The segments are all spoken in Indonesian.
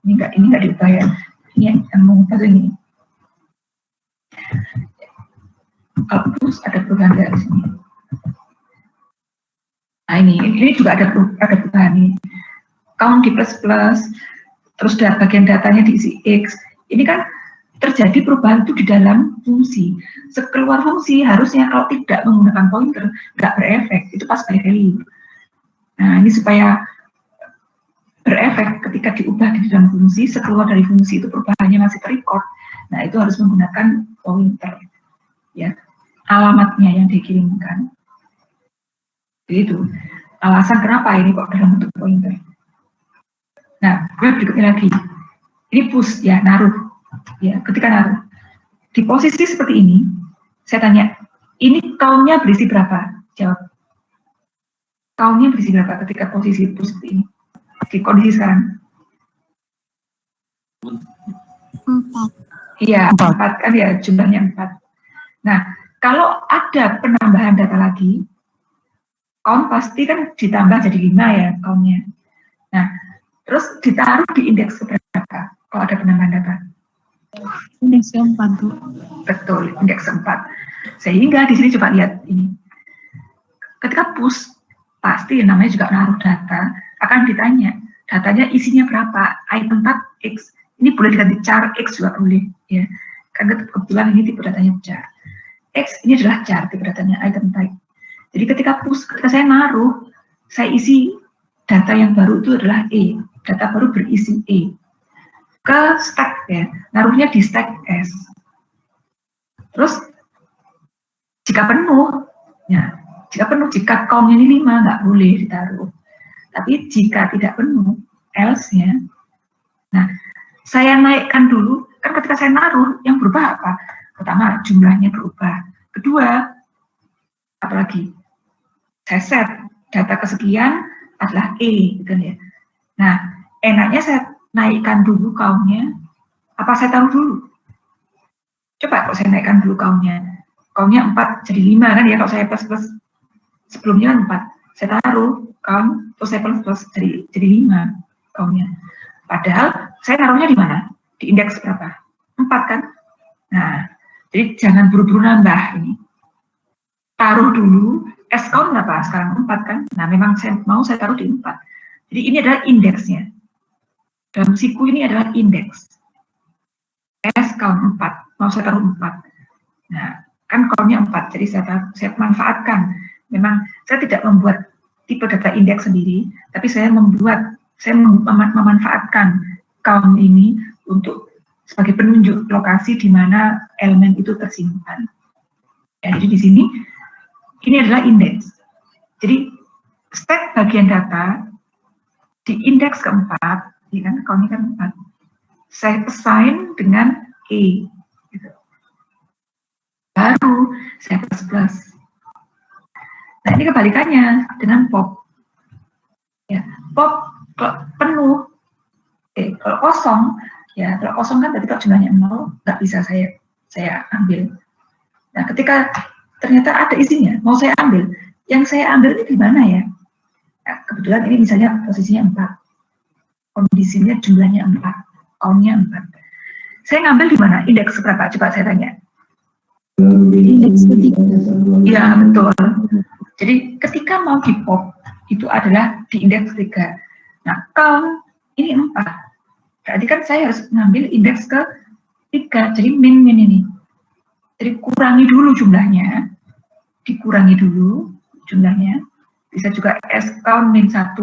Ini nggak diubah ya. Ini yang mengubah ini. Terus ada perubahan dari sini. Nah ini juga ada perubahan ini. Count di plus, terus bagian datanya diisi X. Ini kan terjadi perubahan itu di dalam fungsi. Sekeluar fungsi harusnya kalau tidak menggunakan pointer nggak berefek, itu pas by value. Nah ini supaya berefek ketika diubah di dalam fungsi, sekeluar dari fungsi itu perubahannya masih terrecord. Nah itu harus menggunakan pointer, ya alamatnya yang dikirimkan. Itu alasan kenapa ini kok dalam bentuk pointer. Nah berikutnya lagi, ini push ya, naruh. Ya, ketika naruh di posisi seperti ini, saya tanya, ini count-nya berisi berapa? Jawab. Count-nya berisi berapa ketika posisi push seperti ini? Di kondisi sekarang? 4. Iya, 4 kan ya, jumlahnya 4. Nah, kalau ada penambahan data lagi, count pasti kan ditambah jadi 5 ya, count-nya. Nah, terus ditaruh di indeks berapa kalau ada penambahan data? Indeks 4 tuh. Betul, indeks 4. Sehingga di sini coba lihat ini. Ketika push, pasti namanya juga naruh data, akan ditanya, datanya isinya berapa? Item tag X. Ini boleh diganti char, X juga boleh, ya. Karena kebetulan ini tipe datanya char. X ini adalah char, tipe datanya item type. Jadi ketika push, ketika saya naruh, saya isi data yang baru itu adalah E. Data baru berisi E. Ke stack ya, naruhnya di stack S. Terus jika penuh, ya, jika count-nya ini 5 nggak boleh ditaruh. Tapi jika tidak penuh, else-nya, nah saya naikkan dulu, kan ketika saya naruh, yang berubah apa? Pertama, jumlahnya berubah. Kedua, apalagi? Saya set data kesekian adalah E, gitu ya. Nah, enaknya saya naikkan dulu count-nya, apa saya taruh dulu? Coba kalau saya naikkan dulu count-nya 4 jadi 5 kan ya, kalau saya plus sebelumnya 4, saya taruh count, terus saya plus jadi 5 count-nya. Padahal saya taruhnya di mana? Di indeks berapa? 4 kan? Nah, jadi jangan buru-buru nambah ini. Taruh dulu, S count berapa? Sekarang 4 kan? Nah, memang saya taruh di 4. Jadi ini adalah indeksnya. Dalam siku ini adalah indeks. S count 4, mau saya taruh 4. Nah, kan count-nya 4, jadi saya manfaatkan. Memang saya tidak membuat tipe data indeks sendiri, tapi saya memanfaatkan count ini untuk sebagai penunjuk lokasi di mana elemen itu tersimpan. Ya, jadi di sini, ini adalah indeks. Jadi, stack bagian data di indeks keempat, ya kan, count-nya kan 4. Saya assign dengan E. Gitu. Baru saya plus. Nah, ini kebalikannya dengan pop. Ya, pop kalau penuh, kalau kosong, ya kalau kosong kan tadi kalau jumlahnya 0, nggak bisa saya ambil. Nah, ketika ternyata ada isinya, mau saya ambil, yang saya ambil ini di mana ya? Nah, kebetulan ini misalnya posisinya 4, kondisinya jumlahnya 4, count-nya 4. Saya ngambil di mana? Indeks berapa? Coba saya tanya. Indeks ketiga. Ya, betul. Jadi ketika mau di pop, itu adalah di indeks ketiga. Nah, count ini 4. Berarti kan saya harus ngambil indeks ke 3. Jadi min ini. Jadi kurangi dulu jumlahnya. Dikurangi dulu jumlahnya. Bisa juga S count min 1.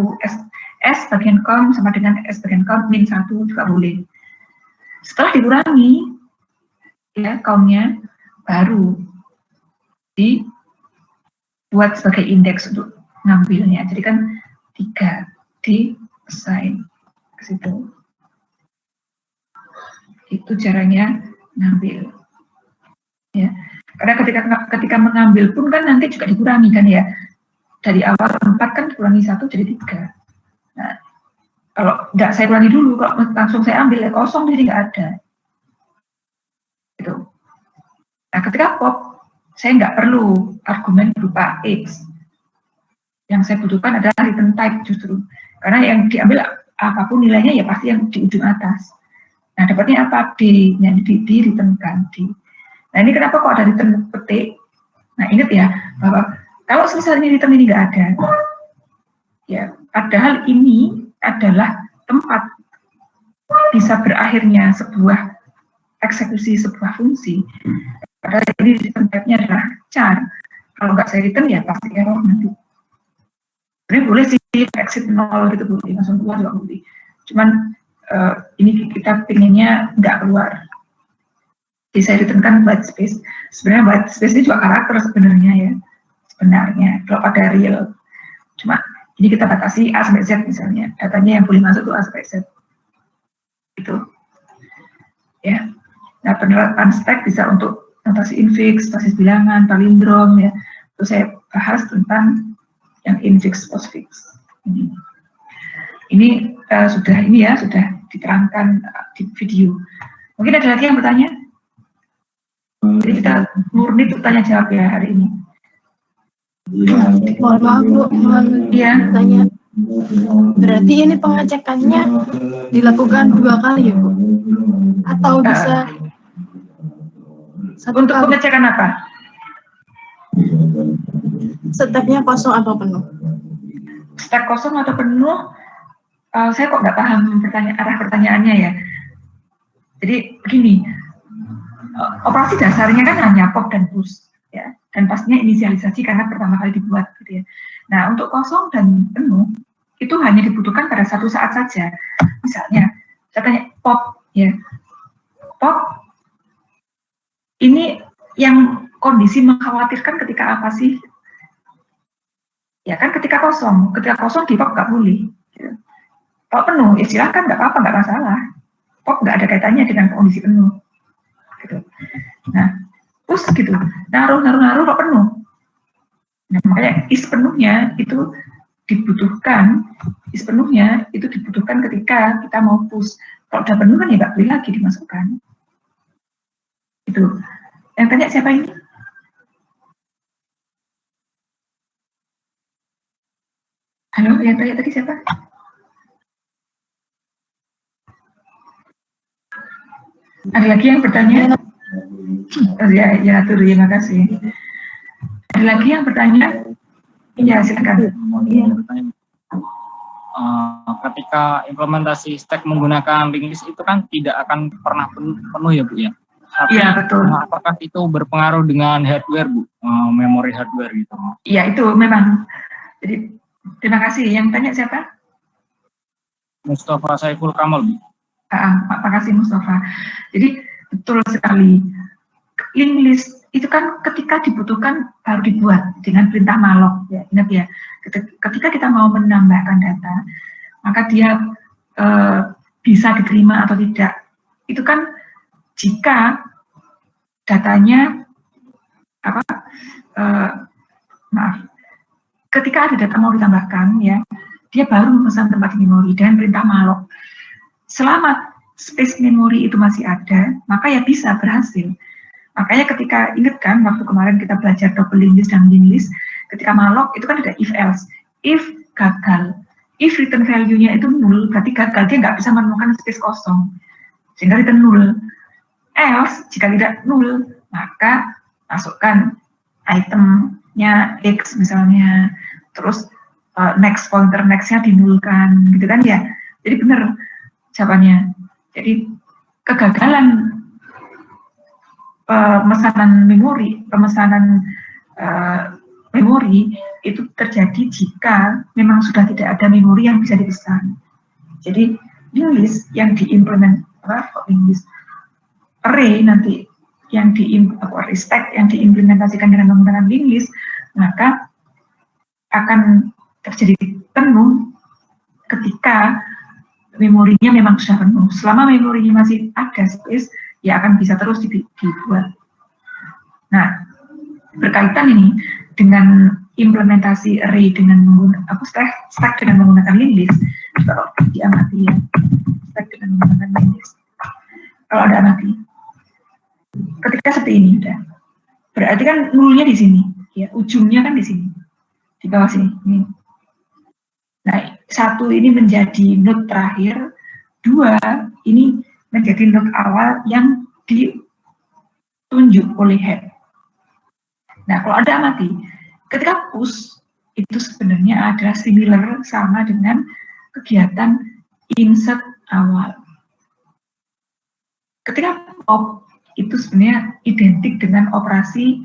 S bagian count sama dengan S bagian count min 1 juga boleh. Setelah dikurangi, ya count-nya baru dibuat sebagai indeks untuk ngambilnya. Jadi kan 3 di assign ke situ. Itu caranya ngambil. Ya. Karena ketika mengambil pun kan nanti juga dikurangi kan ya. Dari awal 4 kan dikurangi 1 jadi 3. Nah, kalau nggak saya kurangi dulu, kalau langsung saya ambil ya kosong jadi nggak ada. Gitu. Nah, ketika pop, saya nggak perlu argumen berupa X. Yang saya butuhkan adalah return type justru. Karena yang diambil apapun nilainya ya pasti yang di ujung atas. Nah, dapatnya apa? D, yang di returnkan D. Nah, ini kenapa kok ada return petik? Nah, ingat ya, bahwa kalau selesai return ini nggak ada, ya, padahal ini adalah tempat bisa berakhirnya sebuah eksekusi sebuah fungsi. Padahal ini return type-nya adalah char. Kalau nggak saya return ya pasti error nanti. Sebenarnya boleh sih exit 0 gitu, boleh, langsung keluar juga boleh. Cuman ini kita pinginnya nggak keluar. Jadi saya returnkan white space. Sebenarnya white space ini juga karakter sebenarnya ya. Sebenarnya kalau pada real. Cuma ini kita batasi A sampai Z misalnya. Datanya yang boleh masuk itu A sampai Z. Itu. Ya. Nah, penerapan stack bisa untuk notasi infix, basis bilangan, palindrom ya. Terus saya bahas tentang yang infix postfix. Ini sudah diterangkan di video. Mungkin ada lagi yang bertanya? Jadi kita murni untuk tanya jawab ya hari ini. Mohon maaf Bu, Iya. tanya. Berarti ini pengecekannya dilakukan 2 kali ya Bu? Atau bisa satu untuk kali? pengecekan apa? Stepnya kosong atau penuh? Step kosong atau penuh? Saya kok nggak paham arah pertanyaannya ya. Jadi begini, operasi dasarnya kan hanya pop dan push, ya, dan pastinya inisialisasi karena pertama kali dibuat, gitu ya. Nah, untuk kosong dan penuh itu hanya dibutuhkan pada satu saat saja. Misalnya, saya tanya pop, ya, pop ini yang kondisi mengkhawatirkan ketika apa sih? Ya kan ketika kosong di pop nggak boleh. Gitu. Kalau penuh, ya silakan, nggak apa-apa, nggak masalah. Pop nggak ada kaitannya dengan kondisi penuh. Gitu. Nah, terus gitu, naruh kok penuh. Nah, makanya is penuhnya itu dibutuhkan ketika kita mau push. Kalau udah penuh kan ya nggak boleh lagi dimasukkan. Itu. Yang tanya siapa ini? Halo, yang tanya tadi siapa? Ada lagi yang bertanya? Oh, ya, terima kasih. Ada lagi yang bertanya? Ya, silakan. Ketika implementasi stack menggunakan linked list itu kan tidak akan pernah penuh ya Bu ya? Tapi ya, betul. Apakah itu berpengaruh dengan hardware Bu? Memori hardware gitu? Iya, itu memang. Jadi, terima kasih. Yang tanya siapa? Mustafa Saiful Kamal Bu. Terima kasih Mustafa. Jadi, betul sekali. Linked list itu kan ketika dibutuhkan baru dibuat dengan perintah malloc, ya, ingat ya. Ketika kita mau menambahkan data, maka dia bisa diterima atau tidak. Itu kan jika datanya ketika ada data mau ditambahkan, ya, dia baru memesan tempat di memori dan perintah malloc. Selama space memori itu masih ada, maka ya bisa berhasil. Makanya ketika ingat kan waktu kemarin kita belajar double linked list dan linked list, ketika malloc itu kan ada if else. If gagal, if return value-nya itu nol, berarti gagal, dia nggak bisa menemukan space kosong, sehingga return nol. Else, jika tidak nol, maka masukkan itemnya X misalnya, terus next pointer next-nya dinulkan, gitu kan ya. Jadi benar jawabannya. Jadi kegagalan pemesanan memori itu terjadi jika memang sudah tidak ada memori yang bisa dipesan. Jadi linked list yang array nanti yang stack yang diimplementasikan dengan menggunakan linked list, maka akan terjadi penuh ketika memorinya memang sudah penuh. Selama memorinya masih ada space, ya akan bisa terus dibuat. Nah, berkaitan ini dengan implementasi array dengan menggunakan stack dengan menggunakan linked list. Kalau diamati ya, stack dengan menggunakan linked list. Kalau ada amati, ketika seperti ini udah, berarti kan nulnya di sini, ya ujungnya kan di sini, di bawah sini. Ini. Nah, satu ini menjadi node terakhir, dua ini menjadi node awal yang ditunjuk oleh head. Nah, kalau Anda amati, ketika push itu sebenarnya adalah similar sama dengan kegiatan insert awal. Ketika pop itu sebenarnya identik dengan operasi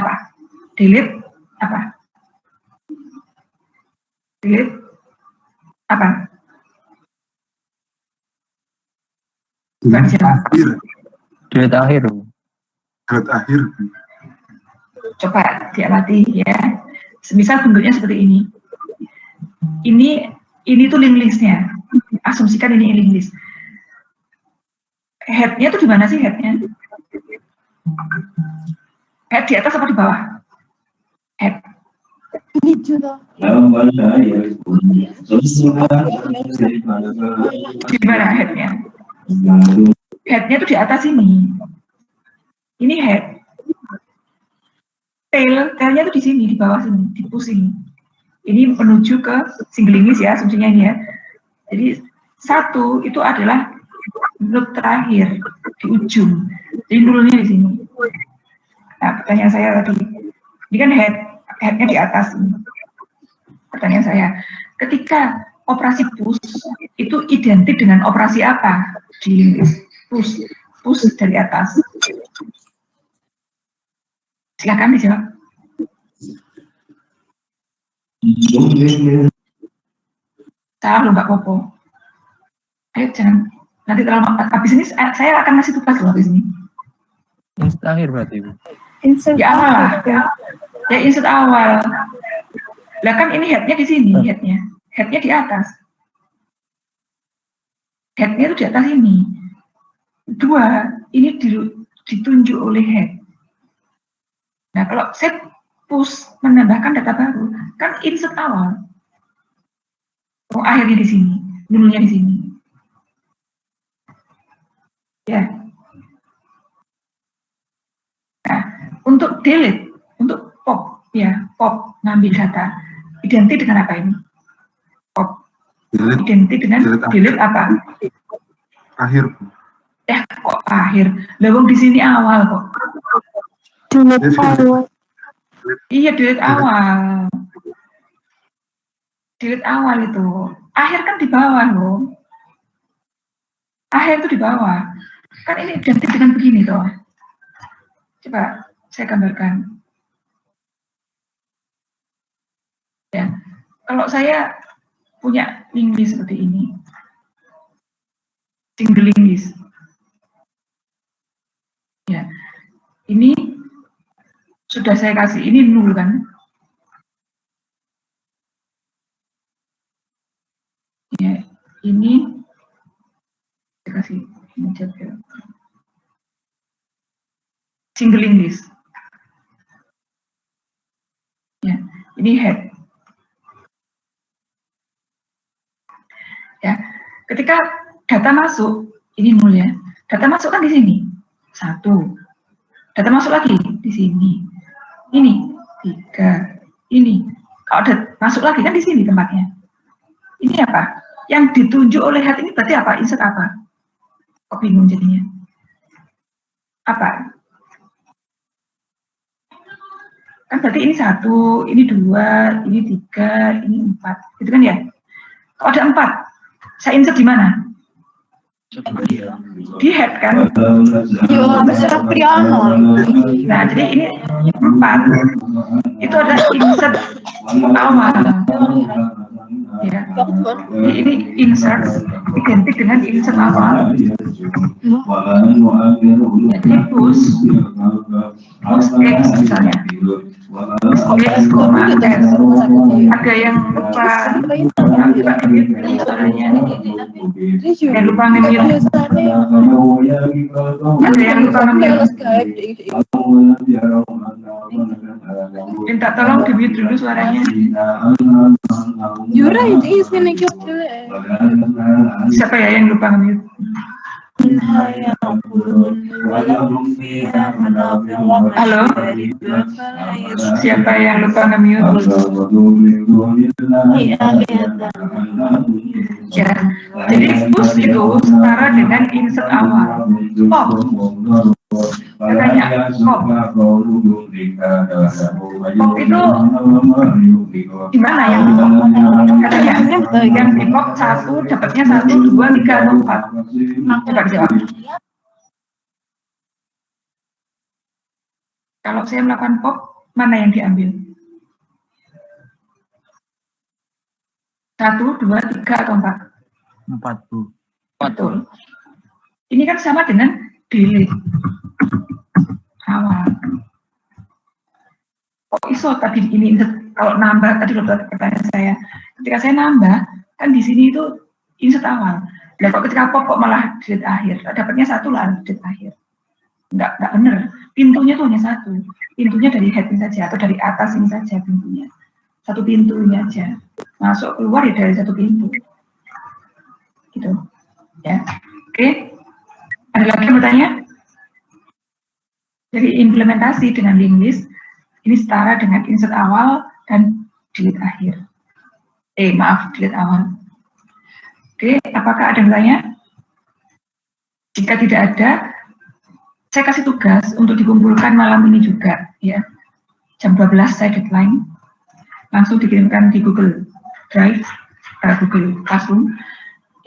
apa? Delete apa? Delete apa? Delete akhir. Delete akhir. Delete akhir. Coba diamati ya. Semisal bentuknya seperti ini. Ini tuh link listnya. Asumsikan ini link list. Head-nya tuh di mana sih head-nya? Head di atas apa di bawah? Head. Ini juga. Di mana head-nya? Head-nya tuh di atas ini. Ini head. Tail-nya tuh di sini, di bawah sini, di pusing. Ini menuju ke single list ya, asumsinya ini ya. Jadi satu itu adalah node terakhir di ujung. Jadi nulnya di sini. Nah, pertanyaan saya tadi, ini kan head-nya di atas ini. Pertanyaan saya, ketika operasi push itu identik dengan operasi apa di link list? Push dari atas. Silakan dijawab. Salah loh Mbak Popo. Ayo jangan, nanti kalau habis ini saya akan ngasih tugas loh habis ini. Insert akhir berarti Bu. Insert Ya awal lah. Ya insert awal. Lah kan ini headnya di sini, headnya di atas. Headnya itu di atas ini. Dua, ini ditunjuk oleh head. Nah, kalau set push menambahkan data baru, kan insert awal. Oh, akhirnya di sini, nulnya di sini. Ya. Nah, untuk delete, untuk pop, ya, pop ngambil data, identik dengan apa ini? Pop. Identik dengan delete apa? Akhir. Kok akhir? Lawang di sini awal kok. delete awal. Iya, delete awal. Delete awal itu. Akhir kan di bawah loh. Akhir itu di bawah. Kan ini identik dengan begini toh. Coba saya gambarkan. Ya, kalau saya punya link list seperti ini, single link list. Ya, ini sudah saya kasih, ini nul kan? Ya, ini saya kasih ini aja. Single link list. Ya, ini head. Ya, ketika data masuk, ini nul ya. Data masuk kan di sini. Satu. Data masuk lagi di sini. Ini 3. Ini. Kalau ada masuk lagi kan di sini tempatnya. Ini apa? Yang ditunjuk oleh head ini berarti apa? Insert apa? Kok bingung jadinya? Apa? Kan berarti ini 1, ini 2, ini 3, ini 4. Gitu kan ya? Kalau ada 4, saya insert di mana? Di head kan? Nah, jadi ini 4. Itu ada insert awal. Ya. Ini insert identik dengan insert awal. Jadi push X misalnya. Push X, S. Ada yang lupa suaranya. Yang lupa nge-mute. Ada yang lupa nge-mute. Minta tolong di-mute dulu suaranya. You're right, he's gonna kill it. Siapa ya yang lupa nge-mute? منها يأكلون ولهم فيها منافع Halo? Siapa yang lupa nge-mute? Ya, jadi push itu setara dengan insert awal. Pop. Katanya pop. Pop itu gimana yang di pop? Katanya yang di pop 1 dapatnya 1, 2, 3, atau 4. Coba dijawab. Kalau saya melakukan pop, mana yang diambil? 1, 2, 3, atau 4? 4, Bu. Betul. Ini kan sama dengan delete awal. Kok iso tadi ini kalau nambah tadi loh pertanyaan saya. Ketika saya nambah, kan di sini itu insert awal. Nah, kok ketika pop kok malah delete akhir? Dapatnya 1 lah delete akhir. Enggak benar. Pintunya tuh hanya 1. Pintunya dari head ini saja atau dari atas ini saja pintunya. 1 pintu ini aja. Masuk keluar ya dari 1 pintu. Gitu. Ya. Oke. Ada lagi yang bertanya? Jadi implementasi dengan linked list ini setara dengan insert awal dan delete akhir. Delete awal. Oke, apakah ada yang bertanya? Jika tidak ada, saya kasih tugas untuk dikumpulkan malam ini juga, ya. Jam 12 saya deadline. Langsung dikirimkan di Google Drive, Google Classroom,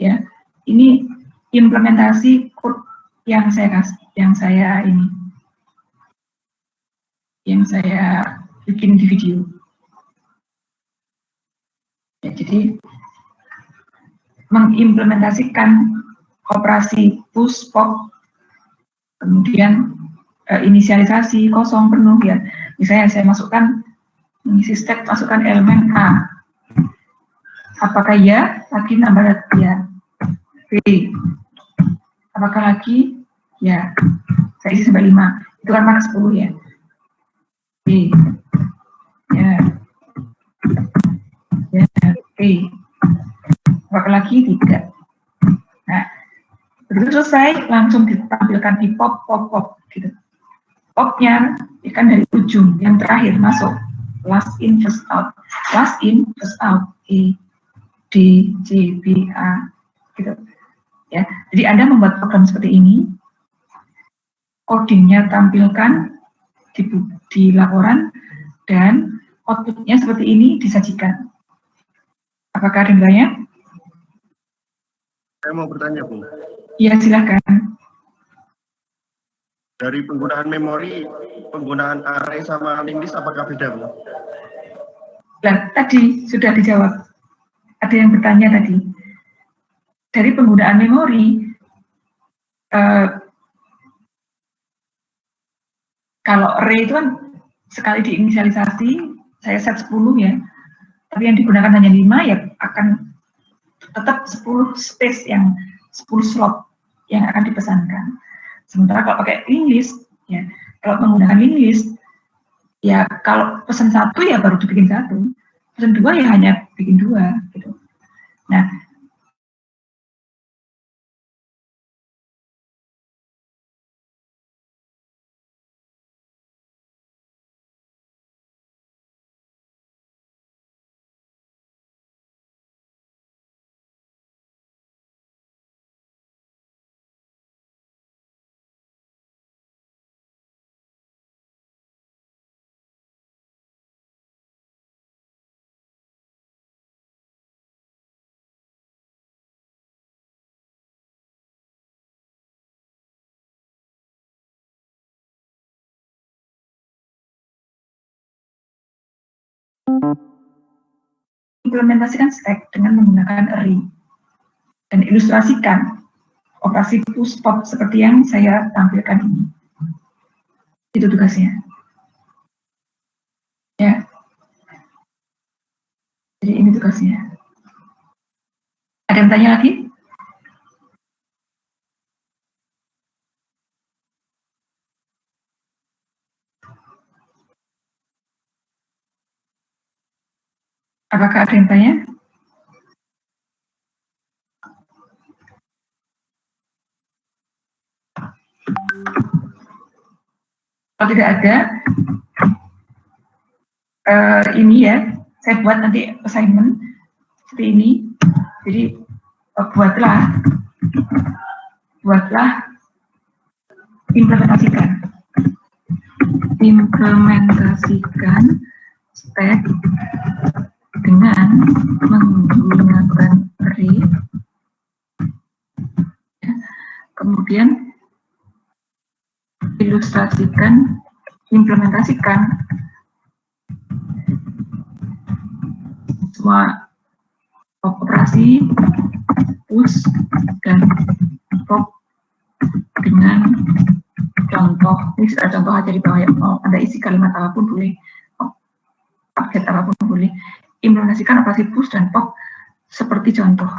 ya. Ini implementasi code yang saya bikin di video. Ya, jadi mengimplementasikan operasi push pop, kemudian inisialisasi kosong penuh, ya. Misalnya saya masukkan mengisi step, masukkan elemen A. Apakah ya? Lagi nambah ya. B. Apakah lagi? Ya. Saya isi sampai 5. Itu kan max 10 ya. B. Ya. Ya. B. Apakah lagi? Tidak. Nah, begitu selesai, langsung ditampilkan di pop gitu. Popnya kan dari ujung yang terakhir masuk. Last in, first out. Last in, first out. E, D, C, B, A, gitu. Ya, jadi Anda membuat program seperti ini, codingnya tampilkan di laporan, dan outputnya seperti ini disajikan. Apakah ada yang bertanya? Saya mau bertanya, Bu. Iya, silakan. Dari penggunaan memori, penggunaan array sama linked list apakah beda, Bu? Nah, tadi sudah dijawab. Ada yang bertanya tadi. Dari penggunaan memori, kalau array itu kan sekali diinisialisasi, saya set 10 ya, tapi yang digunakan hanya 5, ya akan tetap 10 space, yang 10 slot yang akan dipesankan. Sementara kalau pakai linked list, ya, kalau menggunakan linked list, ya kalau pesan 1 ya baru dibikin 1, pesan 2 ya hanya bikin 2, gitu. Nah, implementasikan stack dengan menggunakan array dan ilustrasikan operasi push pop seperti yang saya tampilkan ini. Itu tugasnya. Ya. Jadi ini tugasnya. Ada yang tanya lagi? Apakah ada yang tanya? Kalau tidak ada, ini ya, saya buat nanti assignment seperti ini. Jadi buatlah implementasikan stack dengan menggunakan array. Kemudian implementasikan semua operasi push dan pop dengan contoh. Ini sudah contoh aja di bawah ya. Mau Anda isi kalimat apapun boleh, paket apapun boleh. Implementasikan operasi push dan pop seperti contoh.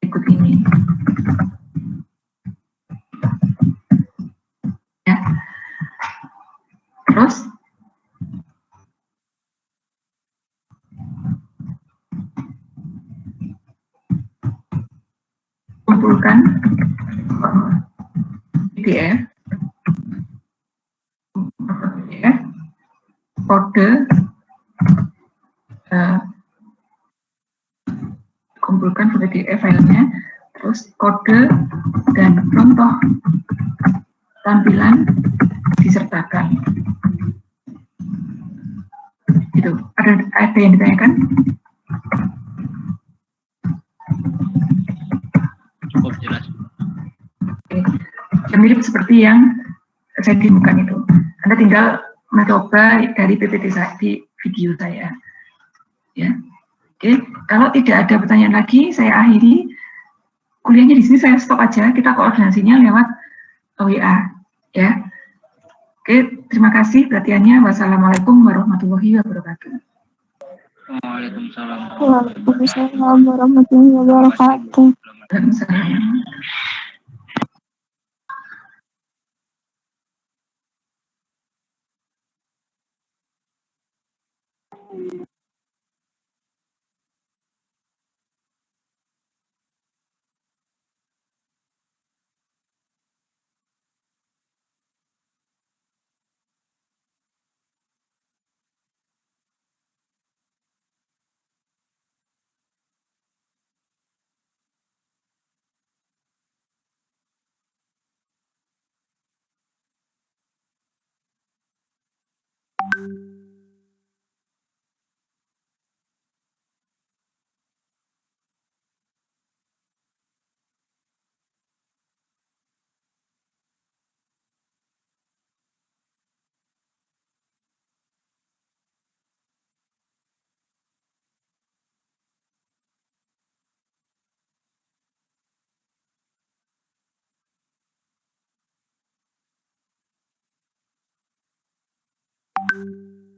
Ikut ini. Ya. Terus kumpulkan PDF, kode, kumpulkan PDF filenya, terus kode dan contoh tampilan disertakan. Itu ada yang ditanyakan? Cukup jelas. Oke. Ya, mirip seperti yang saya demokan itu. Anda tinggal mencoba dari PPT saya di video saya. Ya. Oke, kalau tidak ada pertanyaan lagi, saya akhiri kuliahnya di sini. Saya stop aja. Kita koordinasinya lewat WA. Ya. Oke, terima kasih perhatiannya. Wassalamualaikum warahmatullahi wabarakatuh. Waalaikumsalam. Waalaikumsalam warahmatullahi wabarakatuh. Waalaikumsalam. Waalaikumsalam. Thank you.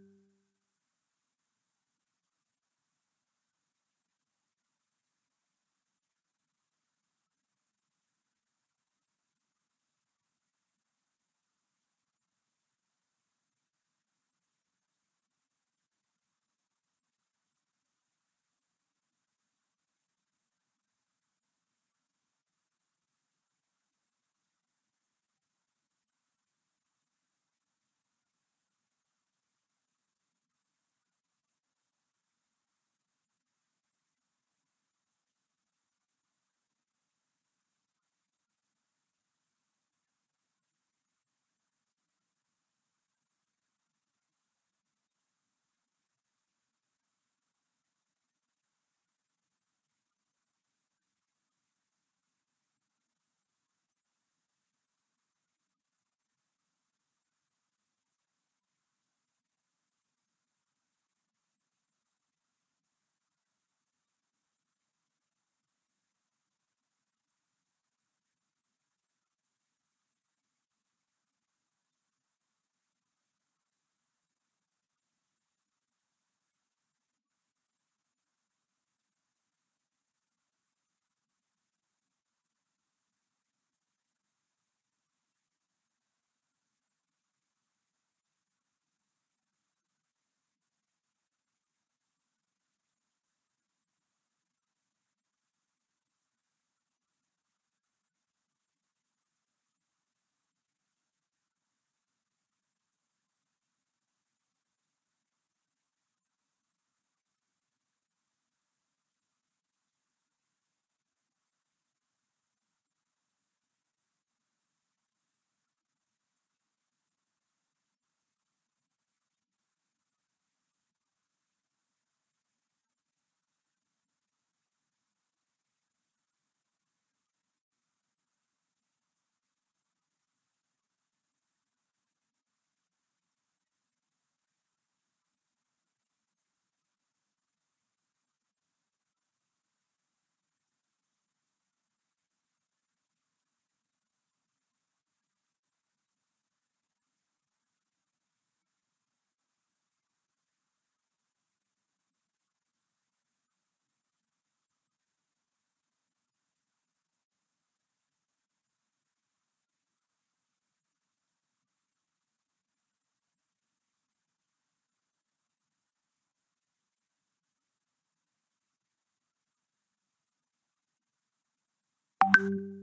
Bu.